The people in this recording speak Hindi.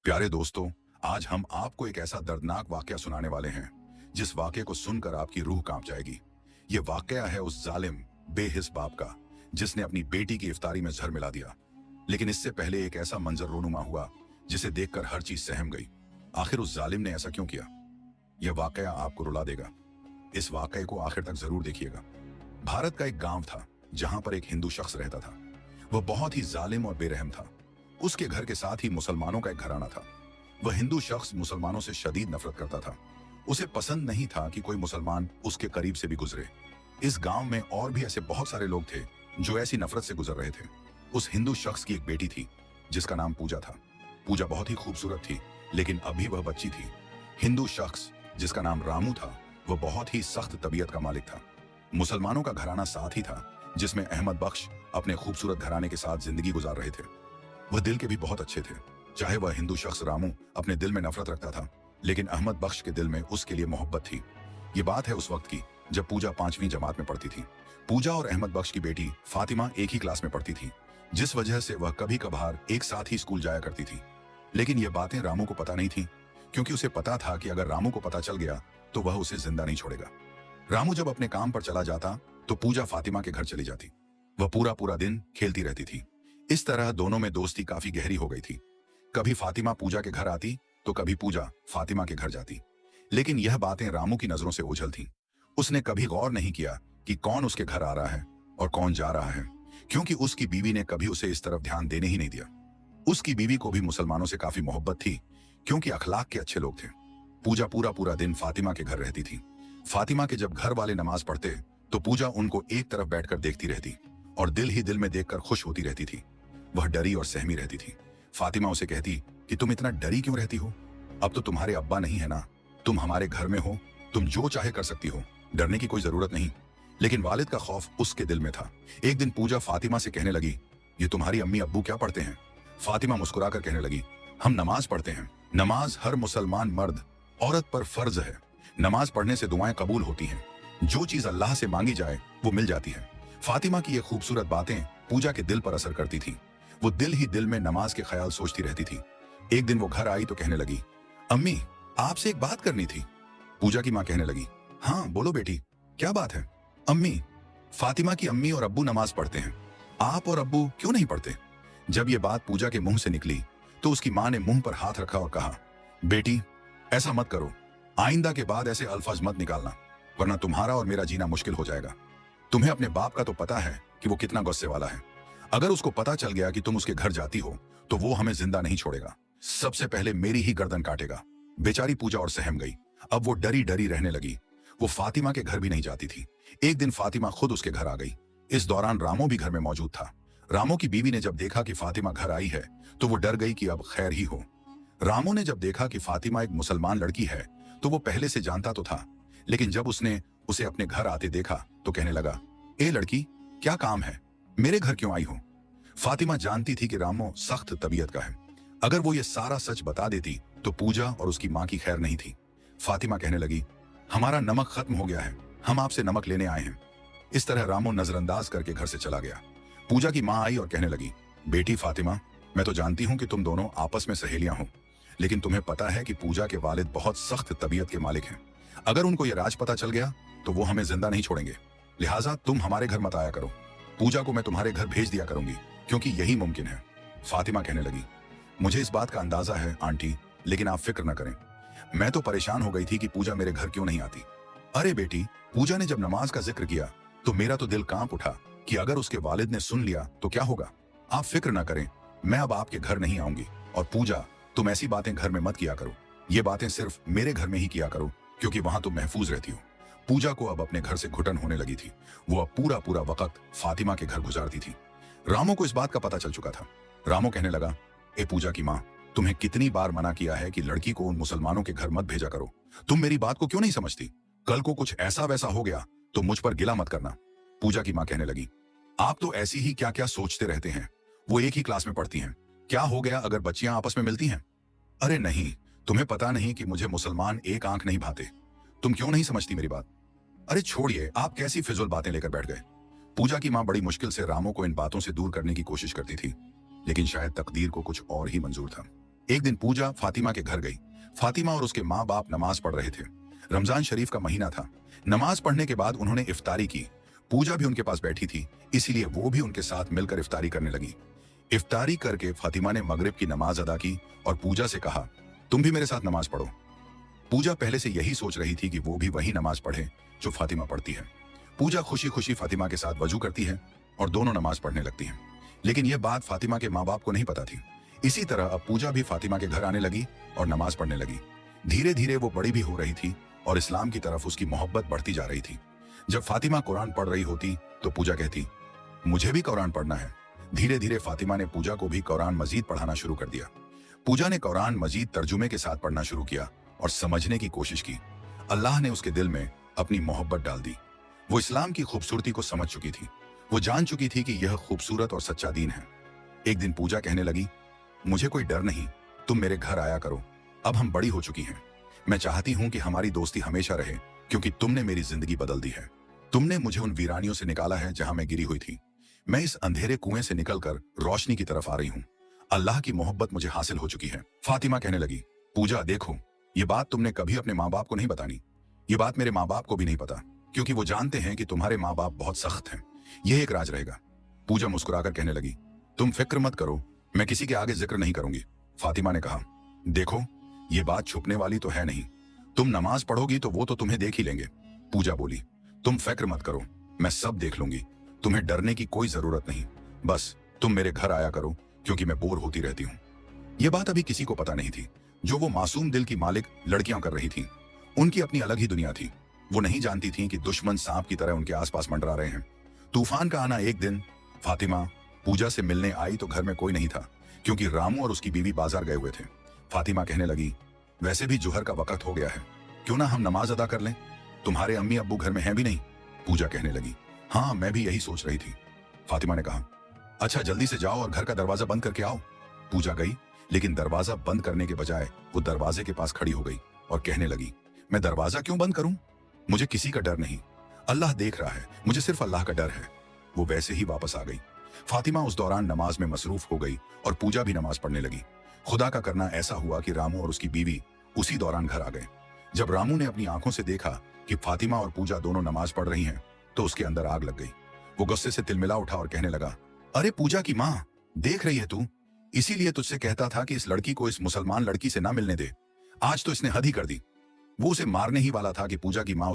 प्यारे दोस्तों, आज हम आपको एक ऐसा दर्दनाक वाकया सुनाने वाले हैं जिस वाकये को सुनकर आपकी रूह कांप जाएगी। ये वाकया है उस जालिम बेहिस बाप का जिसने अपनी बेटी की इफ्तारी में जहर मिला दिया। लेकिन इससे पहले एक ऐसा मंजर रोनुमा हुआ जिसे देखकर हर चीज सहम गई। आखिर उस जालिम ने ऐसा क्यों किया? यह वाकया आपको रुला देगा। इस वाकये को आखिर तक जरूर देखिएगा। भारत का एक गांव था जहां पर एक हिंदू शख्स रहता था। वह बहुत ही जालिम और बेरहम था। उसके घर के साथ ही मुसलमानों का एक घराना था। वह हिंदू शख्स मुसलमानों से शदीद नफरत करता था। उसे पसंद नहीं था कि कोई मुसलमान उसके करीब से भी गुजरे। इस गांव में और भी ऐसे बहुत सारे लोग थे जो ऐसी नफरत से गुजर रहे थे। उस हिंदू शख्स की एक बेटी थी जिसका नाम पूजा था। पूजा बहुत ही खूबसूरत थी, लेकिन अभी वह बच्ची थी। हिंदू शख्स जिसका नाम रामू था, वह बहुत ही सख्त तबीयत का मालिक था। मुसलमानों का घराना साथ ही था जिसमें अहमद बख्श अपने खूबसूरत घराने के साथ जिंदगी गुजार रहे थे। वह दिल के भी बहुत अच्छे थे। चाहे वह हिंदू शख्स रामू अपने दिल में नफरत रखता था, लेकिन अहमद बख्श के दिल में उसके लिए मोहब्बत थी। ये बात है उस वक्त की जब पूजा 5वीं जमात में पढ़ती थी। पूजा और अहमद बख्श की बेटी फातिमा एक ही क्लास में पढ़ती थी, जिस वजह से वह कभी कभार एक साथ ही स्कूल जाया करती थी। लेकिन ये बातें रामू को पता नहीं थी, क्योंकि उसे पता था कि अगर रामू को पता चल गया तो वह उसे जिंदा नहीं छोड़ेगा। रामू जब अपने काम पर चला जाता तो पूजा फातिमा के घर चली जाती। वह पूरा पूरा दिन खेलती रहती थी। इस तरह दोनों में दोस्ती काफी गहरी हो गई थी। कभी फातिमा पूजा के घर आती तो कभी पूजा फातिमा के घर जाती। लेकिन यह बातें रामू की नजरों से ओझल थीं। उसने कभी गौर नहीं किया कि कौन उसके घर आ रहा है और कौन जा रहा है, क्योंकि उसकी बीवी ने कभी उसे इस तरफ ध्यान देने ही नहीं दिया। उसकी बीवी को भी मुसलमानों से काफी मोहब्बत थी, क्योंकि अखलाक के अच्छे लोग थे। पूजा पूरा पूरा दिन फातिमा के घर रहती थी। फातिमा के जब घर वाले नमाज पढ़ते तो पूजा उनको एक तरफ बैठकर देखती रहती और दिल ही दिल में देखकर खुश होती रहती थी। वह डरी और सहमी रहती थी। फातिमा उसे कहती कि तुम इतना डरी क्यों रहती हो? अब तो तुम्हारे अब्बा नहीं है ना, तुम हमारे घर में हो, तुम जो चाहे कर सकती हो, डरने की कोई जरूरत नहीं। लेकिन वालिद का खौफ उसके दिल में था। एक दिन पूजा फातिमा से कहने लगी, ये तुम्हारी अम्मी अब्बू क्या पढ़ते हैं? फातिमा मुस्कुराकर कहने लगी, हम नमाज पढ़ते हैं। नमाज हर मुसलमान मर्द औरत पर फर्ज है। नमाज पढ़ने से दुआएं कबूल होती हैं। जो चीज अल्लाह से मांगी जाए वो मिल जाती है। फातिमा की ये खूबसूरत बातें पूजा के दिल पर असर करती थी। वो दिल ही दिल में नमाज के ख्याल सोचती रहती थी। एक दिन वो घर आई तो कहने लगी, अम्मी आपसे एक बात करनी थी। पूजा की माँ कहने लगी, हाँ बोलो बेटी, क्या बात है? अम्मी, फातिमा की अम्मी और अब्बू नमाज पढ़ते हैं, आप और अब्बू क्यों नहीं पढ़ते? जब ये बात पूजा के मुंह से निकली तो उसकी माँ ने मुंह पर हाथ रखा और कहा, बेटी ऐसा मत करो, आइंदा के बाद ऐसे अल्फाज मत निकालना, वरना तुम्हारा और मेरा जीना मुश्किल हो जाएगा। तुम्हें अपने बाप का तो पता है कि वो कितना गुस्से वाला है। अगर उसको पता चल गया कि तुम उसके घर जाती हो तो वो हमें जिंदा नहीं छोड़ेगा, सबसे पहले मेरी ही गर्दन काटेगा। बेचारी पूजा और सहम गई। अब वो डरी डरी रहने लगी। वो फातिमा के घर भी नहीं जाती थी। एक दिन फातिमा खुद उसके घर आ गई। इस दौरान रामो भी घर में मौजूद था। रामो की बीवी ने जब देखा कि फातिमा घर आई है तो वो डर गई कि अब खैर ही हो। रामो ने जब देखा कि फातिमा एक मुसलमान लड़की है तो वो पहले से जानता तो था, लेकिन जब उसने उसे अपने घर आते देखा तो कहने लगा, ए लड़की, क्या काम है, मेरे घर क्यों आई हो? फातिमा जानती थी कि रामो सख्त तबीयत का है। अगर वो ये सारा सच बता देती तो पूजा और उसकी माँ की खैर नहीं थी। फातिमा कहने लगी, हमारा नमक खत्म हो गया है, हम आपसे नमक लेने आए हैं। इस तरह रामो नजरअंदाज करके घर से चला गया। पूजा की माँ आई और कहने लगी, बेटी फातिमा, मैं तो जानती हूँ कि तुम दोनों आपस में सहेलियां हो, लेकिन तुम्हें पता है कि पूजा के वालिद बहुत सख्त तबीयत के मालिक हैं। अगर उनको यह राज पता चल गया तो वो हमें जिंदा नहीं छोड़ेंगे, लिहाजा तुम हमारे घर मत आया करो। पूजा को मैं तुम्हारे घर भेज दिया करूंगी, क्योंकि यही मुमकिन है। फातिमा कहने लगी, मुझे इस बात का अंदाजा है आंटी, लेकिन आप फिक्र न करें। मैं तो परेशान हो गई थी कि पूजा मेरे घर क्यों नहीं आती। अरे बेटी, पूजा ने जब नमाज का जिक्र किया तो मेरा तो दिल कांप उठा कि अगर उसके वालिद ने सुन लिया तो क्या होगा। आप फिक्र न करें, मैं अब आपके घर नहीं आऊंगी। और पूजा, तुम ऐसी बातें घर में मत किया करो। ये बातें सिर्फ मेरे घर में ही किया करो, क्योंकि वहां तुम महफूज रहती हो। पूजा को अब अपने घर से घुटन होने लगी थी। वो अब पूरा पूरा वक्त फातिमा के घर गुजारती थी। रामो को इस बात का पता चल चुका था। रामो कहने लगा, ए पूजा की माँ, तुम्हें कितनी बार मना किया है कि लड़की को उन मुसलमानों के घर मत भेजा करो। तुम मेरी बात को क्यों नहीं समझती? कल को कुछ ऐसा वैसा हो गया तो मुझ पर गिला मत करना। पूजा की माँ कहने लगी, आप तो ऐसी ही क्या क्या सोचते रहते हैं। वो एक ही क्लास में पढ़ती हैं, क्या हो गया अगर बच्चियां आपस में मिलती हैं? अरे नहीं, तुम्हें पता नहीं कि मुझे मुसलमान एक आंख नहीं भाते। तुम क्यों नहीं समझती मेरी बात? अरे छोड़िए, आप कैसी फिजूल बातें लेकर बैठ गए। पूजा की माँ बड़ी मुश्किल से रामो को इन बातों से दूर करने की कोशिश करती थी, लेकिन शायद तकदीर को कुछ और ही मंजूर था। एक दिन पूजा फातिमा के घर गई। फातिमा और उसके माँ बाप नमाज पढ़ रहे थे। रमजान शरीफ का महीना था। नमाज पढ़ने के बाद उन्होंने इफ्तारी की। पूजा भी उनके पास बैठी थी, इसीलिए वो भी उनके साथ मिलकर इफ्तारी करने लगी। इफ्तारी करके फातिमा ने मगरिब की नमाज अदा की और पूजा से कहा, तुम भी मेरे साथ नमाज पढ़ो। पूजा पहले से यही सोच रही थी कि वो भी वही नमाज पढ़े जो फातिमा पढ़ती है। पूजा खुशी खुशी फातिमा के साथ वजू करती है और दोनों नमाज पढ़ने लगती हैं। लेकिन यह बात फातिमा के माँ बाप को नहीं पता थी। इसी तरह अब पूजा भी फातिमा के घर आने लगी और नमाज पढ़ने लगी। धीरे धीरे वो बड़ी भी हो रही थी और इस्लाम की तरफ उसकी मोहब्बत बढ़ती जा रही थी। जब फातिमा कुरान पढ़ रही होती तो पूजा कहती, मुझे भी कुरान पढ़ना है। धीरे धीरे फातिमा ने पूजा को भी कुरान मजीद पढ़ाना शुरू कर दिया। पूजा ने कुरान मजीद तर्जुमे के साथ पढ़ना शुरू किया और समझने की कोशिश की। अल्लाह ने उसके दिल में अपनी मोहब्बत डाल दी। वो इस्लाम की खूबसूरती को समझ चुकी थी। वो जान चुकी थी कि यह खूबसूरत और सच्चा दीन है। एक दिन पूजा कहने लगी, मुझे कोई डर नहीं, तुम मेरे घर आया करो। अब हम बड़ी हो चुकी हैं। मैं चाहती हूं कि हमारी दोस्ती हमेशा रहे, क्योंकि तुमने मेरी जिंदगी बदल दी है। तुमने मुझे उन वीरानियों से निकाला है जहां मैं गिरी हुई थी। मैं इस अंधेरे कुएं से निकलकर रोशनी की तरफ आ रही हूं। अल्लाह की मोहब्बत मुझे हासिल हो चुकी है। फातिमा कहने लगी, पूजा देखो, ये बात तुमने कभी अपने माँ बाप को नहीं बतानी। ये बात मेरे माँ बाप को भी नहीं पता, क्योंकि वो जानते हैं कि तुम्हारे माँ बाप बहुत सख्त हैं। यह एक राज रहेगा। पूजा मुस्कुराकर कहने लगी, तुम फिक्र मत करो, मैं किसी के आगे जिक्र नहीं करूंगी। फातिमा ने कहा, देखो, ये बात छुपने वाली तो है नहीं। तुम नमाज पढ़ोगी तो वो तो तुम्हें देख ही लेंगे। पूजा बोली, तुम फिक्र मत करो, मैं सब देख लूंगी। तुम्हें डरने की कोई जरूरत नहीं। बस तुम मेरे घर आया करो, क्योंकि मैं बोर होती रहती हूँ। यह बात अभी किसी को पता नहीं थी। जो वो मासूम दिल की मालिक लड़कियां कर रही थीं, उनकी अपनी अलग ही दुनिया थी। वो नहीं जानती थीं कि दुश्मन सांप की तरह उनके आसपास मंडरा रहे हैं। तूफान का आना। एक दिन फातिमा पूजा से मिलने आई तो घर में कोई नहीं था, क्योंकि रामू और उसकी बीवी बाजार गए हुए थे। फातिमा कहने लगी, वैसे भी जुहर का वक्त हो गया है, क्यों ना हम नमाज अदा कर लें। तुम्हारे अम्मी अब्बू घर में हैं भी नहीं। पूजा कहने लगी, हाँ, मैं भी यही सोच रही थी। फातिमा ने कहा, अच्छा जल्दी से जाओ और घर का दरवाजा बंद करके आओ। पूजा गई, लेकिन दरवाजा बंद करने के बजाय वो दरवाजे के पास खड़ी हो गई और कहने लगी, मैं दरवाजा क्यों बंद करूं? मुझे किसी का डर नहीं। अल्लाह देख रहा है, मुझे सिर्फ अल्लाह का डर है। वो वैसे ही वापस आ गई। फातिमा उस दौरान नमाज में मसरूफ हो गई और पूजा भी नमाज पढ़ने लगी। खुदा का करना ऐसा हुआ कि रामू और उसकी बीवी उसी दौरान घर आ गए। जब रामू ने अपनी आंखों से देखा कि फातिमा और पूजा दोनों नमाज पढ़ रही हैं, तो उसके अंदर आग लग गई। वो गुस्से से तिलमिला उठा और कहने लगा, अरे पूजा की माँ, देख रही है तू? इसीलिए तुझसे कहता था कि इस लड़की को इस मुसलमान लड़की से ना मिलने दे। आज तो इसने हद ही कर दी। वो उसे मारने ही वाला था कि पूजा की माँ